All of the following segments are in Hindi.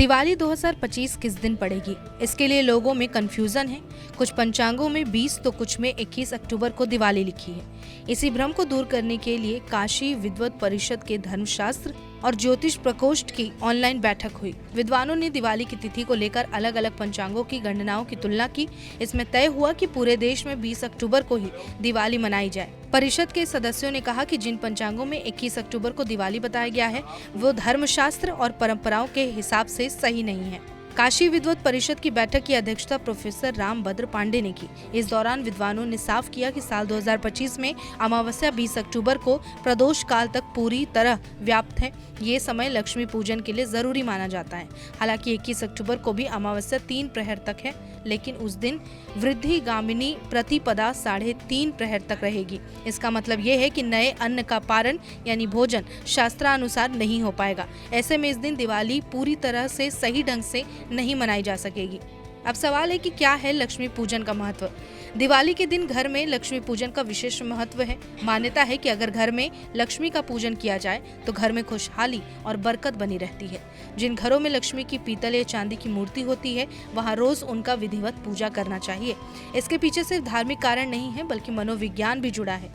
दिवाली 2025 किस दिन पड़ेगी, इसके लिए लोगों में कंफ्यूजन है। कुछ पंचांगों में 20 तो कुछ में 21 अक्टूबर को दिवाली लिखी है। इसी भ्रम को दूर करने के लिए काशी विद्वत परिषद के धर्मशास्त्र और ज्योतिष प्रकोष्ठ की ऑनलाइन बैठक हुई। विद्वानों ने दिवाली की तिथि को लेकर अलग अलग पंचांगों की गणनाओं की तुलना की। इसमें तय हुआ कि पूरे देश में 20 अक्टूबर को ही दिवाली मनाई जाए। परिषद के सदस्यों ने कहा कि जिन पंचांगों में 21 अक्टूबर को दिवाली बताया गया है वो धर्मशास्त्र और परंपराओं के हिसाब से सही नहीं है। काशी विद्वत परिषद की बैठक की अध्यक्षता प्रोफेसर रामभद्र पांडे ने की। इस दौरान विद्वानों ने साफ किया कि साल 2025 में अमावस्या 20 अक्टूबर को प्रदोष काल तक पूरी तरह व्याप्त है। ये समय लक्ष्मी पूजन के लिए जरूरी माना जाता है। हालांकि 21 अक्टूबर को भी अमावस्या 3 प्रहर तक है, लेकिन उस दिन वृद्धि गामिनी प्रतिपदा 3.5 प्रहर तक रहेगी। इसका मतलब ये है कि नए अन्न का पारण यानी भोजन शास्त्रानुसार नहीं हो पाएगा। ऐसे में इस दिन दिवाली पूरी तरह से सही ढंग से नहीं मनाई जा सकेगी। अब सवाल है कि क्या है लक्ष्मी पूजन का महत्व। दिवाली के दिन घर में लक्ष्मी पूजन का विशेष महत्व है। मान्यता है कि अगर घर में लक्ष्मी का पूजन किया जाए तो घर में खुशहाली और बरकत बनी रहती है। जिन घरों में लक्ष्मी की पीतल या चांदी की मूर्ति होती है वहां रोज उनका विधिवत पूजा करना चाहिए। इसके पीछे सिर्फ धार्मिक कारण नहीं है बल्कि मनोविज्ञान भी जुड़ा है।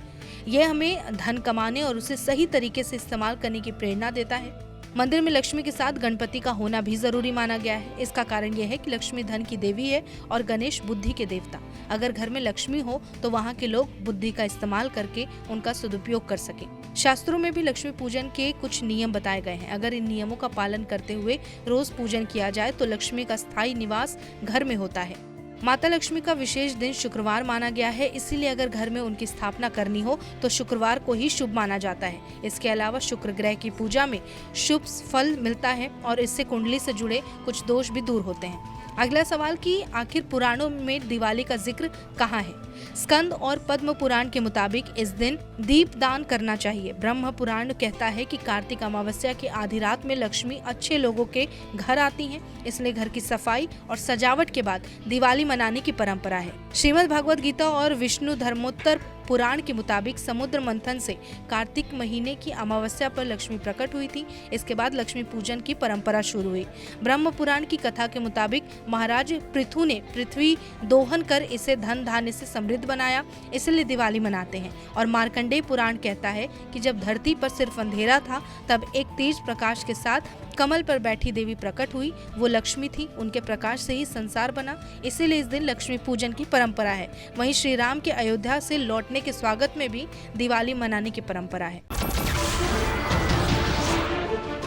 यह हमें धन कमाने और उसे सही तरीके से इस्तेमाल करने की प्रेरणा देता है। मंदिर में लक्ष्मी के साथ गणपति का होना भी जरूरी माना गया है। इसका कारण यह है कि लक्ष्मी धन की देवी है और गणेश बुद्धि के देवता। अगर घर में लक्ष्मी हो तो वहाँ के लोग बुद्धि का इस्तेमाल करके उनका सदुपयोग कर सके। शास्त्रों में भी लक्ष्मी पूजन के कुछ नियम बताए गए हैं। अगर इन नियमों का पालन करते हुए रोज पूजन किया जाए तो लक्ष्मी का स्थायी निवास घर में होता है। माता लक्ष्मी का विशेष दिन शुक्रवार माना गया है, इसीलिए अगर घर में उनकी स्थापना करनी हो तो शुक्रवार को ही शुभ माना जाता है। इसके अलावा शुक्र ग्रह की पूजा में शुभ फल मिलता है और इससे कुंडली से जुड़े कुछ दोष भी दूर होते हैं। अगला सवाल कि आखिर पुराणों में दिवाली का जिक्र कहाँ है। स्कंद और पद्म पुराण के मुताबिक इस दिन दीप दान करना चाहिए। ब्रह्म पुराण कहता है कि कार्तिक अमावस्या की आधी रात में लक्ष्मी अच्छे लोगों के घर आती हैं, इसलिए घर की सफाई और सजावट के बाद दिवाली मनाने की परंपरा है। श्रीमद् भगवद गीता और विष्णु धर्मोत्तर पुराण के मुताबिक समुद्र मंथन से कार्तिक महीने की अमावस्या पर लक्ष्मी प्रकट हुई थी। इसके बाद लक्ष्मी पूजन की परंपरा शुरू हुई। ब्रह्म पुराण की कथा के मुताबिक महाराज पृथु ने पृथ्वी दोहन कर इसे धन धान्य से समृद्ध बनाया, इसलिए दिवाली मनाते हैं। और मार्कंडेय पुराण कहता है कि जब धरती पर सिर्फ अंधेरा था तब एक तेज प्रकाश के साथ कमल पर बैठी देवी प्रकट हुई। वो लक्ष्मी थी, उनके प्रकाश से ही संसार बना, इसीलिए इस दिन लक्ष्मी पूजन की परंपरा है। वहीं श्री राम के अयोध्या से लौटने के स्वागत में भी दिवाली मनाने की परंपरा है।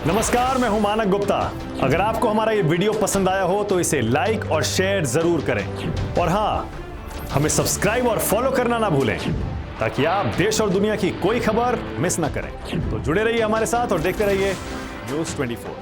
नमस्कार, मैं हूं मानक गुप्ता। अगर आपको हमारा ये वीडियो पसंद आया हो तो इसे लाइक और शेयर जरूर करें और हाँ, हमें सब्सक्राइब और फॉलो करना ना भूलें ताकि आप देश और दुनिया की कोई खबर मिस ना करें। तो जुड़े रहिए हमारे साथ और देखते रहिए न्यूज़ 24।